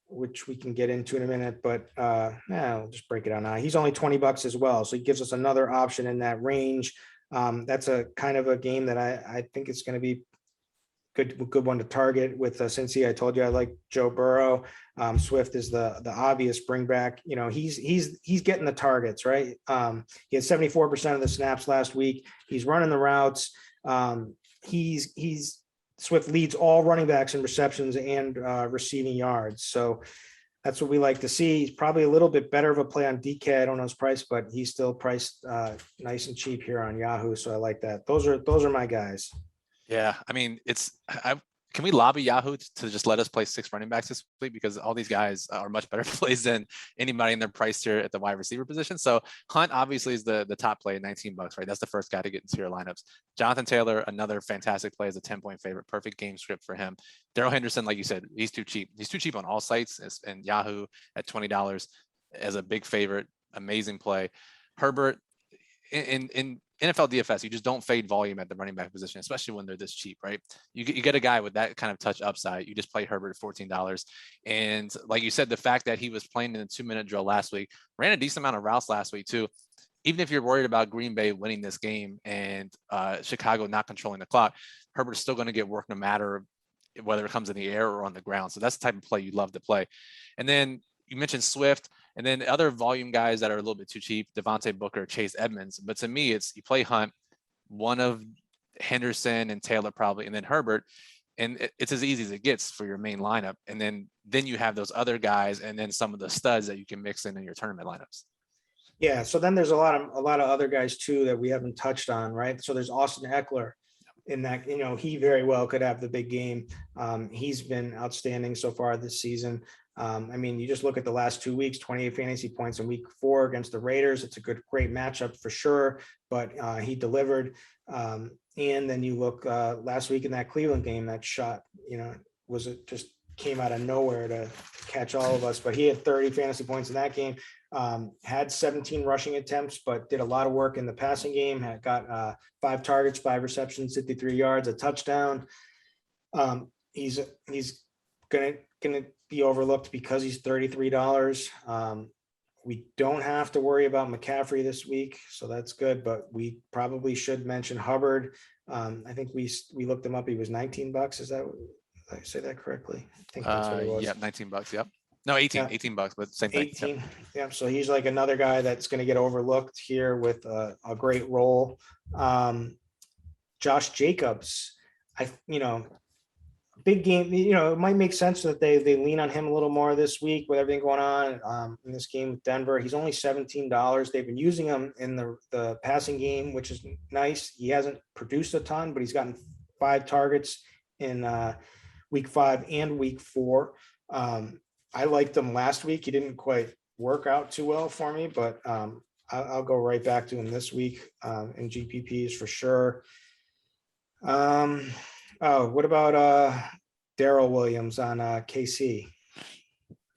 which we can get into in a minute, but I'll just break it down now. He's only $20 as well. So he gives us another option in that range. That's a kind of a game that I think it's going to be good one to target with Cincy. I told you I like Joe Burrow. Swift is the obvious bring back. He's getting the targets, right? He had 74% of the snaps last week. He's running the routes. Swift leads all running backs in receptions and receiving yards. So that's what we like to see. He's probably a little bit better of a play on DK. I don't know his price, but he's still priced nice and cheap here on Yahoo. So I like that. Those are my guys. Yeah, I mean, can we lobby Yahoo to just let us play 6 running backs this week, because all these guys are much better plays than anybody in their price tier at the wide receiver position. So Hunt obviously is the top play at $19, right? That's the first guy to get into your lineups. Jonathan Taylor, another fantastic play, as a 10-point favorite, perfect game script for him. Darrell Henderson, like you said, he's too cheap. He's too cheap on all sites, and Yahoo at $20 as a big favorite, amazing play. Herbert in NFL DFS, you just don't fade volume at the running back position, especially when they're this cheap, right? You get a guy with that kind of touch upside. You just play Herbert at $14. And like you said, the fact that he was playing in the 2-minute drill last week, ran a decent amount of routes last week too. Even if you're worried about Green Bay winning this game and Chicago not controlling the clock, Herbert's still going to get work no matter whether it comes in the air or on the ground. So that's the type of play you love to play. And then you mentioned Swift, and then other volume guys that are a little bit too cheap, Devontae Booker, Chase Edmonds. But to me, it's you play Hunt, one of Henderson and Taylor probably, and then Herbert. And it's as easy as it gets for your main lineup. And then you have those other guys, and then some of the studs that you can mix in your tournament lineups. Yeah. So then there's a lot of other guys too that we haven't touched on, right? So there's Austin Eckler in that, he very well could have the big game. He's been outstanding so far this season. I mean, you just look at the last 2 weeks, 28 fantasy points in week 4 against the Raiders. It's a great matchup for sure, but he delivered. And then you look last week in that Cleveland game, that shot, was it just came out of nowhere to catch all of us, but he had 30 fantasy points in that game. Had 17 rushing attempts, but did a lot of work in the passing game. Had got 5 targets, 5 receptions, 53 yards, a touchdown. He's gonna be overlooked because he's $33. We don't have to worry about McCaffrey this week, so that's good. But we probably should mention Hubbard. I think we looked him up. He was $19. Is that? Did I say that correctly? I think that's what it was. Yeah, $19. Yep. No, 18, yeah. $18, but same thing. 18. Yeah. So he's like another guy that's going to get overlooked here with a great role. Josh Jacobs, big game. It might make sense that they lean on him a little more this week with everything going on in this game with Denver. He's only $17. They've been using him in the passing game, which is nice. He hasn't produced a ton, but he's gotten 5 targets in week 5 and week 4. I liked him last week. He didn't quite work out too well for me, but I'll go right back to him this week in GPPs for sure. What about Darrell Williams on KC?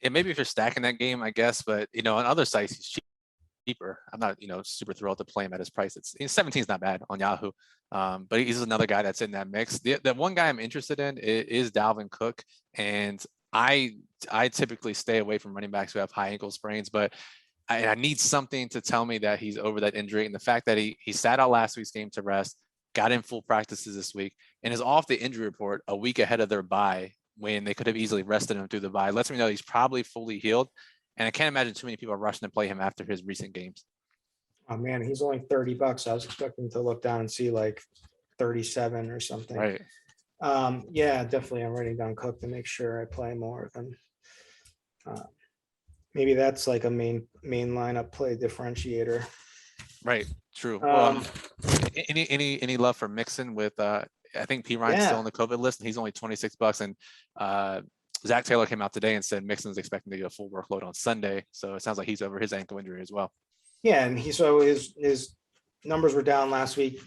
Yeah, maybe if you're stacking that game, I guess, but on other sites he's cheaper. I'm not super thrilled to play him at his price. It's 17 is not bad on Yahoo, but he's another guy that's in that mix. The one guy I'm interested in is Dalvin Cook, and I typically stay away from running backs who have high ankle sprains, but I need something to tell me that he's over that injury. And the fact that he sat out last week's game to rest, got in full practices this week, and is off the injury report a week ahead of their bye when they could have easily rested him through the bye, lets me know he's probably fully healed. And I can't imagine too many people are rushing to play him after his recent games. Oh man, he's only $30. I was expecting to look down and see like 37 or something. Right. Yeah, definitely. I'm writing down Cook to make sure I play more of him. Maybe that's like a main lineup play differentiator. Right. True. Well, any love for Mixon with I think P Ryan's still on the COVID list, and he's only $26. And Zach Taylor came out today and said Mixon's expecting to get a full workload on Sunday. So it sounds like he's over his ankle injury as well. Yeah, and his numbers were down last week.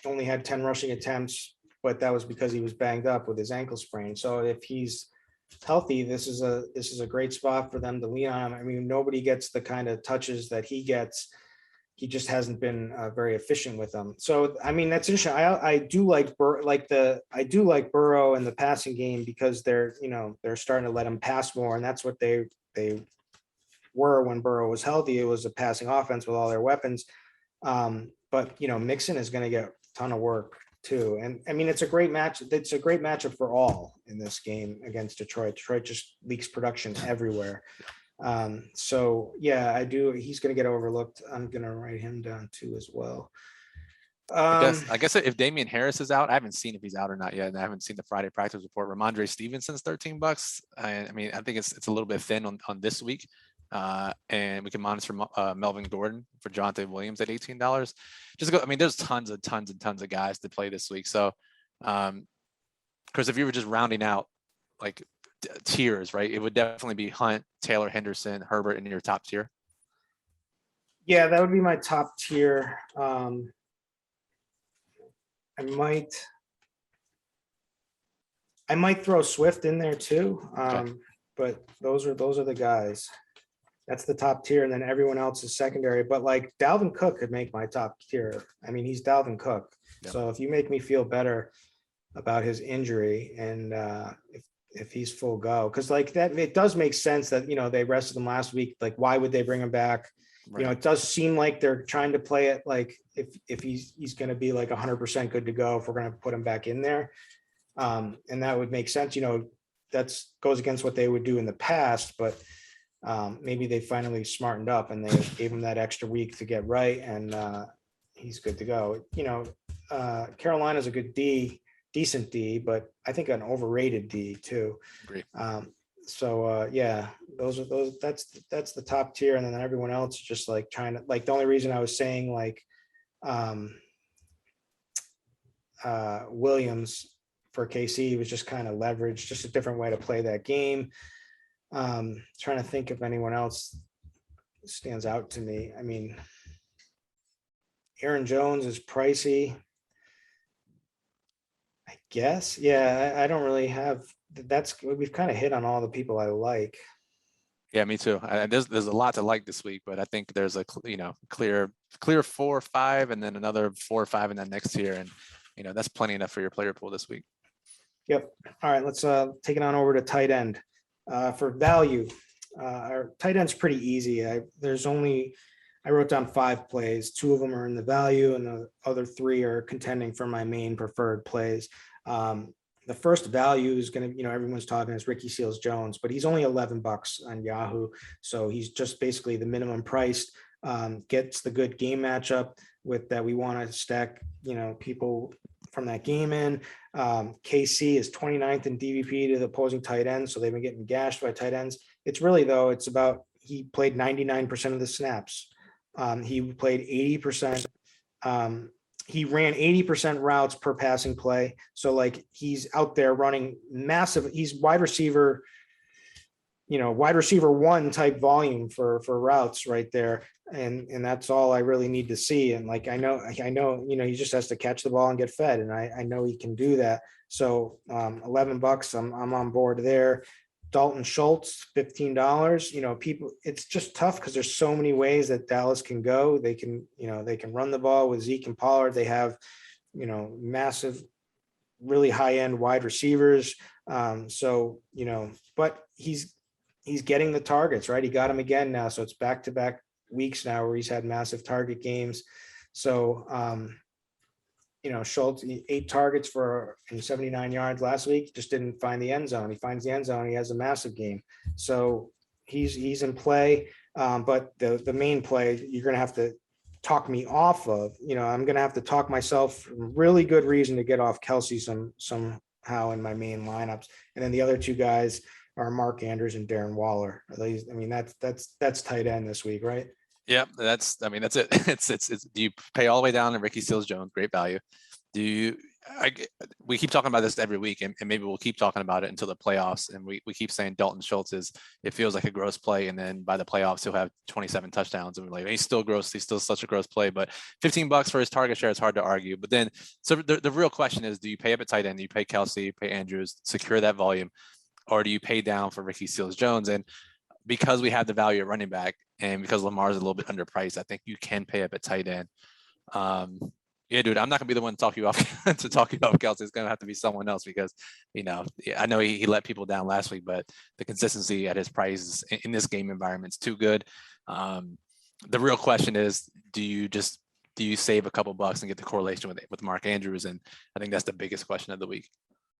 Only had 10 rushing attempts, but that was because he was banged up with his ankle sprain. So if he's healthy, this is a great spot for them to lean on him. I mean, nobody gets the kind of touches that he gets. He just hasn't been very efficient with them. So I mean, that's interesting. I do like Burrow in the passing game because they're starting to let him pass more, and that's what they were when Burrow was healthy. It was a passing offense with all their weapons. But Mixon is going to get a ton of work too. And I mean, it's a great match. It's a great matchup for all in this game against Detroit. Detroit just leaks production everywhere. So yeah, I do. He's going to get overlooked. I'm going to write him down too as well. I guess if Damian Harris is out, I haven't seen if he's out or not yet, and I haven't seen the Friday practice report. Ramondre Stevenson's $13. I mean, I think it's a little bit thin on this week. And we can monitor Melvin Gordon for Jonathan Williams at $18. I mean, there's tons of guys to play this week. So, because if you were just rounding out like tiers, right, it would definitely be Hunt, Taylor, Henderson, Herbert in your top tier. Yeah, that would be my top tier. I might throw Swift in there too. But those are the guys. That's the top tier, and then everyone else is secondary. But like Dalvin Cook could make my top tier. I mean, he's Dalvin Cook. Yep. So if you make me feel better about his injury and if he's full go, because like that, it does make sense that they rested him last week. Like, why would they bring him back? Right. It does seem like they're trying to play it like if he's going to be like 100% good to go, if we're going to put him back in there, and that would make sense. That goes against what they would do in the past, but. Maybe they finally smartened up and they gave him that extra week to get right, and he's good to go. Carolina's a good decent D, but I think an overrated D too. Agree. Yeah, that's the top tier, and then everyone else just like trying to, like, the only reason I was saying like Williams for KC was just kind of leveraged, just a different way to play that game. Trying to think if anyone else stands out to me. I mean, Aaron Jones is pricey, I guess. Yeah, I don't really have. We've kind of hit on all the people I like. Yeah, me too. There's a lot to like this week, but I think there's a clear 4 or 5, and then another 4 or 5 in that next tier, and that's plenty enough for your player pool this week. Yep. All right, let's take it on over to tight end. For value, our tight end's pretty easy. I wrote down 5 plays. 2 of them are in the value, and the other 3 are contending for my main preferred plays. The first value is going to, everyone's talking is Ricky Seals-Jones, but he's only $11 on Yahoo. So he's just basically the minimum priced, gets the good game matchup with that. We want to stack, people from that game in. KC is 29th in DVP to the opposing tight end. So they've been getting gashed by tight ends. It's really, though, it's about, he played 99% of the snaps. He played 80%. He ran 80% routes per passing play. So like he's out there running massive, he's wide receiver 1 type volume for routes right there. And that's all I really need to see. And like, I know, he just has to catch the ball and get fed. And I know he can do that. So $11, I'm on board there. Dalton Schultz, $15. People, it's just tough because there's so many ways that Dallas can go. They can run the ball with Zeke and Pollard. They have, massive, really high end wide receivers. But he's getting the targets, right? He got him again now. So it's back-to-back weeks now where he's had massive target games. So, Schultz, 8 targets for 79 yards last week, just didn't find the end zone. He finds the end zone. He has a massive game. So he's in play. But the main play, you're going to have to talk me off of, I'm going to have to talk myself really good reason to get off Kelsey somehow in my main lineups. And then the other 2 guys are Mark Andrews and Darren Waller. That's tight end this week, right? Yeah, that's it. It's do you pay all the way down to Ricky Seals-Jones, great value? We keep talking about this every week, and maybe we'll keep talking about it until the playoffs. And we keep saying Dalton Schultz it feels like a gross play, and then by the playoffs he'll have 27 touchdowns, and we're like, he's still gross, he's still such a gross play. But $15 for his target share is hard to argue. But then, so the real question is, do you pay up at tight end? Do you pay Kelsey, you pay Andrews, secure that volume, or do you pay down for Ricky Seals-Jones? And because we have the value at running back, and because Lamar's a little bit underpriced, I think you can pay up at tight end. Yeah, dude, I'm not gonna be the one to talk you off Kelsey. It's gonna have to be someone else because, I know he let people down last week, but the consistency at his prices in this game environment is too good. The real question is, do you save a couple bucks and get the correlation with Mark Andrews? And I think that's the biggest question of the week.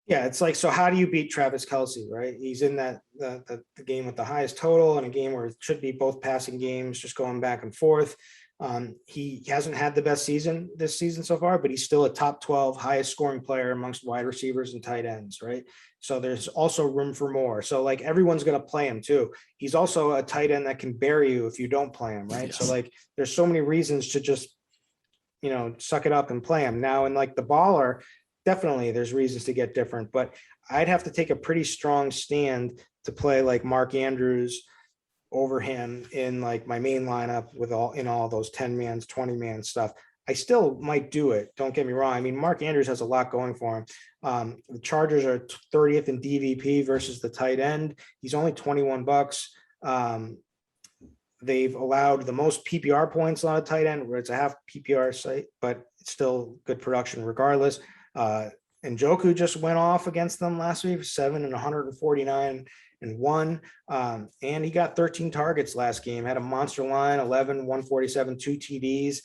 Yeah, it's like, so how do you beat Travis Kelce, right? He's in the game with the highest total, in a game where it should be both passing games, just going back and forth. He hasn't had the best season this season so far, but he's still a top 12 highest scoring player amongst wide receivers and tight ends, right? So there's also room for more. So like everyone's going to play him too. He's also a tight end that can bury you if you don't play him, right? Yes. So like there's so many reasons to just, suck it up and play him. Now, in like the baller, definitely there's reasons to get different, but I'd have to take a pretty strong stand to play like Mark Andrews over him in like my main lineup with all those 10-man, 20-man stuff. I still might do it. Don't get me wrong. I mean, Mark Andrews has a lot going for him. The Chargers are 30th in DVP versus the tight end. He's only $21. They've allowed the most PPR points on a tight end, where it's a half PPR site, but it's still good production regardless. And Njoku just went off against them last week, 7 and 149 and 1. And he got 13 targets last game, had a monster line, 11, 147, 2 TDs.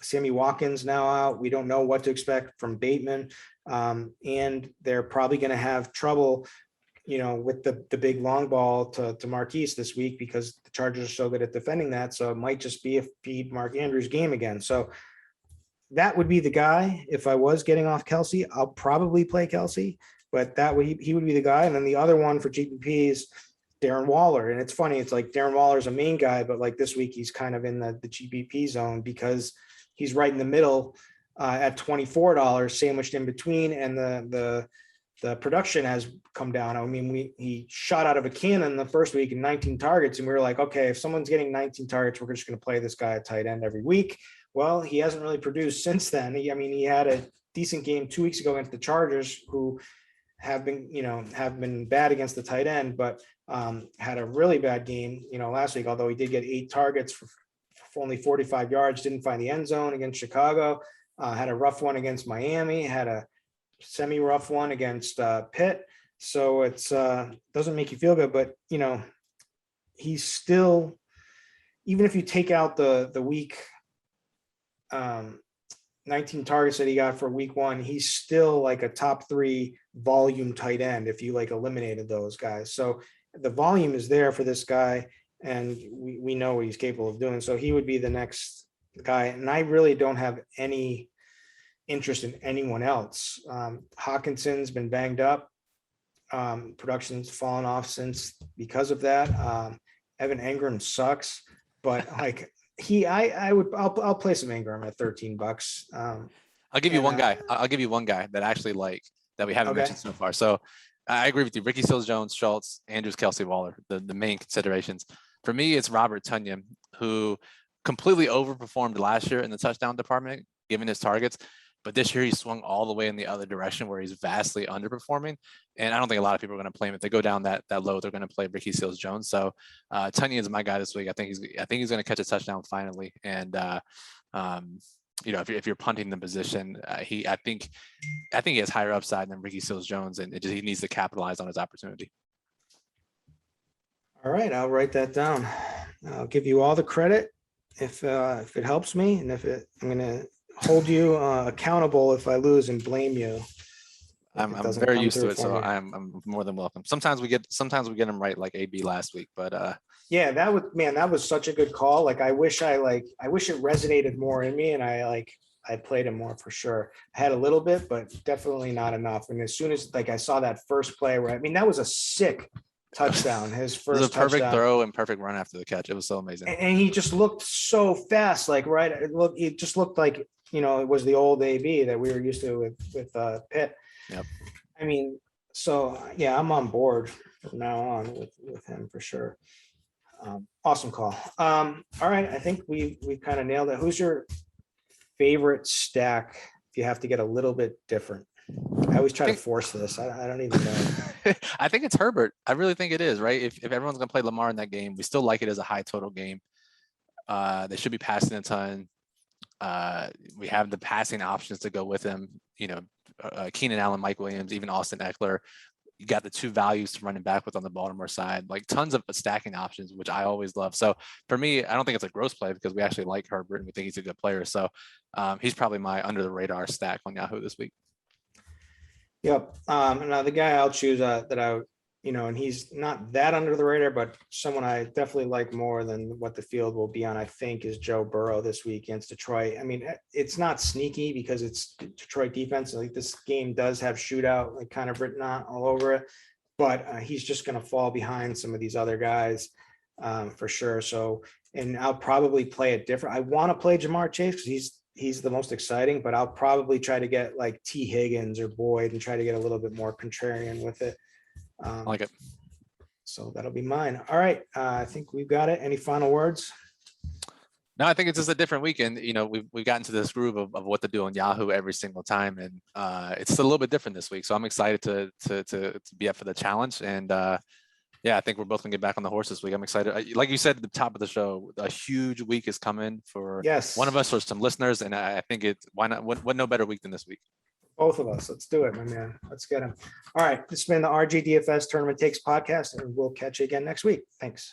Sammy Watkins now out. We don't know what to expect from Bateman. And they're probably going to have trouble, with the big long ball to Marquise this week, because the Chargers are so good at defending that. So it might just be a feed Mark Andrews game again. So that would be the guy. If I was getting off Kelsey, I'll probably play Kelsey, but he would be the guy. And then the other one for GPP is Darren Waller. And it's funny, it's like Darren Waller's a main guy, but like this week he's kind of in the GPP zone because he's right in the middle at $24 sandwiched in between, and the production has come down. I mean, he shot out of a cannon the first week in 19 targets, and we were like, okay, if someone's getting 19 targets, we're just going to play this guy at tight end every week. Well, he hasn't really produced since then. He had a decent game 2 weeks ago against the Chargers, who have been bad against the tight end, but had a really bad game, last week, although he did get 8 targets for only 45 yards, didn't find the end zone against Chicago, had a rough one against Miami, had a semi-rough one against Pitt. So it's doesn't make you feel good, but he's still, even if you take out the week 19 targets that he got for week 1, he's still like a top 3 volume tight end if you like eliminated those guys. So the volume is there for this guy, and we know what he's capable of doing. So he would be the next guy. And I really don't have any interest in anyone else. Hawkinson's been banged up. Production's fallen off since because of that. Evan Engram sucks, but like I'll play some Engram at $13. I'll give you one guy. I'll give you one guy that I actually like that we haven't mentioned so far. So I agree with you. Ricky Seals-Jones, Schultz, Andrews, Kelsey, Waller, the main considerations. For me, it's Robert Tonyan, who completely overperformed last year in the touchdown department, given his targets. But this year he swung all the way in the other direction where he's vastly underperforming. And I don't think a lot of people are going to play him. If they go down that low, they're going to play Ricky Seals-Jones. So Tonyan is my guy this week. I think he's going to catch a touchdown finally. And if you're punting the position, I think he has higher upside than Ricky Seals-Jones, and he needs to capitalize on his opportunity. All right, I'll write that down. I'll give you all the credit if it helps me, and I'm going to hold you accountable if I lose and blame you. I'm very used to it, so I'm more than welcome. Sometimes we get them right, like AB last week, but yeah, that was such a good call. Like I wish it resonated more in me, and I played him more for sure. I had a little bit, but definitely not enough. And as soon as I saw that first play, that was a sick touchdown. His first, it was a perfect touchdown. Throw and perfect run after the catch. It was so amazing. And he just looked so fast. It just looked like it was the old AB that we were used to with Pitt. Yep. I mean, so yeah, I'm on board from now on with him for sure. Awesome call. All right, I think we kind of nailed it. Who's your favorite stack if you have to get a little bit different? I always try to force this. I don't even know. I think it's Herbert. I really think it is, right? If everyone's going to play Lamar in that game, we still like it as a high total game. They should be passing a ton. We have the passing options to go with him. Keenan Allen, Mike Williams, even Austin Eckler. You got the 2 values to running back with on the Baltimore side, like tons of stacking options, which I always love. So for me, I don't think it's a gross play because we actually like Herbert and we think he's a good player. So he's probably my under the radar stack on Yahoo this week. Yep. Now the guy I'll choose and he's not that under the radar, but someone I definitely like more than what the field will be on, I think, is Joe Burrow this week against Detroit. I mean, it's not sneaky because it's Detroit defense. Like this game does have shootout kind of written on all over it, but he's just going to fall behind some of these other guys for sure. So, and I'll probably play it different. I want to play Jamar Chase because he's the most exciting, but I'll probably try to get like T Higgins or Boyd and try to get a little bit more contrarian with it. I like it. So that'll be mine. All right. I think we've got it. Any final words? No, I think it's just a different weekend. We've gotten to this groove of what to do on Yahoo every single time. And it's a little bit different this week. So I'm excited to be up for the challenge. And yeah, I think we're both gonna get back on the horse this week. I'm excited. Like you said at the top of the show, a huge week is coming for one of us or some listeners. And I think why not? What no better week than this week? Both of us. Let's do it, my man. Let's get him. All right. This has been the RG DFS Tournament Takes podcast, and we'll catch you again next week. Thanks.